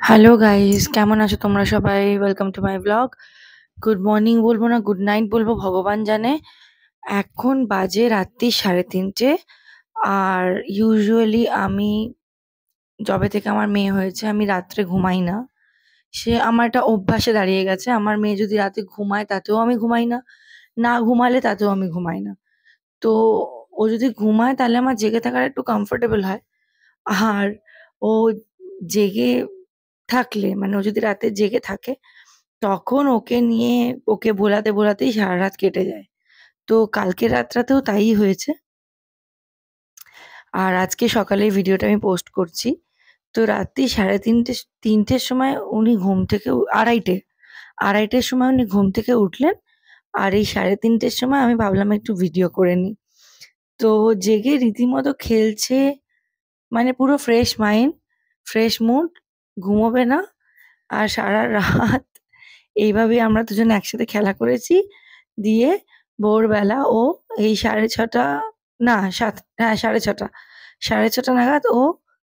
Hello guys, কেমন আছো তোমরা সবাই? Welcome to my blog. Good morning বলবো না গুড নাইট বলবো ভগবান জানে। এখন বাজে রাত্রি 3:30। আর ইউজুয়ালি আমি যবে থেকে আমার মেয়ে হয়েছে আমি রাত্রে ঘুমাই না। সে আমার একটা অভ্যাসে দাঁড়িয়ে গেছে। আমার মেয়ে যদি রাতে ঘুমায় তাতেও আমি ঘুমাই না, না ঘুমালে তাতেও আমি ঘুমাই না। তো ও যদি ঘুমায় তাহলে আমার জেগে থাকার একটু কমফোর্টেবল হয়। আর ও জেগে থাকলে মানে ও যদি রাতে জেগে থাকে তখন ওকে নিয়ে ওকে ভোলাতেই সারারাত কেটে যায়। তো কালকের রাতটাতেও তাই হয়েছে। আর আজকে সকালে এই ভিডিওটা আমি পোস্ট করছি। তো রাত্রি ৩:৩০ সময় উনি ঘুম থেকে ২:৩০ সময় উনি ঘুম থেকে উঠলেন। আর এই ৩:৩০ সময় আমি ভাবলাম একটু ভিডিও করে নিই। তো জেগে রীতিমতো খেলছে, মানে পুরো ফ্রেশ মাইন্ড, ফ্রেশ মুড, ঘুমোবে না। আর সারারাত এইভাবেই আমরা দুজনে একসাথে খেলা করেছি। দিয়ে ভোরবেলা ও এই ৬:৩০ না ৭ হ্যাঁ ৬:৩০ ৬:৩০ নাগাদ ও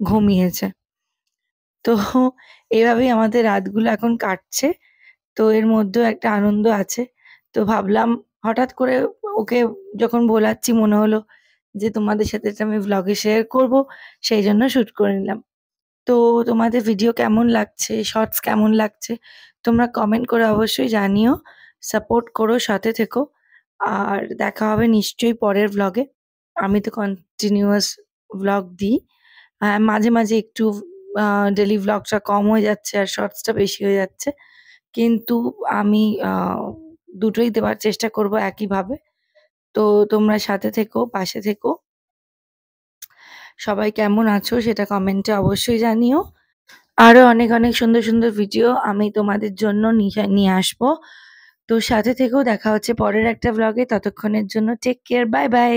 ঘুমিয়েছে। তো এভাবেই আমাদের রাতগুলো এখন কাটছে। তো এর মধ্যেও একটা আনন্দ আছে। তো ভাবলাম হঠাৎ করে ওকে যখন ভোলাচ্ছি মনে হলো যে তোমাদের সাথে এটা আমি ভ্লগে শেয়ার করব। সেইজন্য শুট করে নিলাম। তো তোমাদের ভিডিও কেমন লাগছে? শর্টস কেমন লাগছে? তোমরা কমেন্ট করে অবশ্যই জানিও। সাপোর্ট করো, সাথে থেকো। আর দেখা হবে নিশ্চয়ই পরের ভ্লগে। আমি তো কন্টিনিউয়াস ভ্লগ দিই। মাঝে, মাঝে একটু আ ডেইলি ভ্লগটা কম হয়ে যাচ্ছে আর শর্টসটা বেশি হয়ে যাচ্ছে। কিন্তু আমি দুটোই দেওয়ার চেষ্টা করব একইভাবে। তো তোমরা সাথে থেকো, পাশে থেকো। সবাই কেমন আছো সেটা কমেন্টে অবশ্যই জানিও। আরো অনেক, অনেক সুন্দর, সুন্দর ভিডিও আমি তোমাদের জন্য নিয়ে আসবো। তো সাথে থেকেও দেখা হচ্ছে পরের একটা ভ্লগে। ততক্ষণের জন্য টেক কেয়ার। By, by.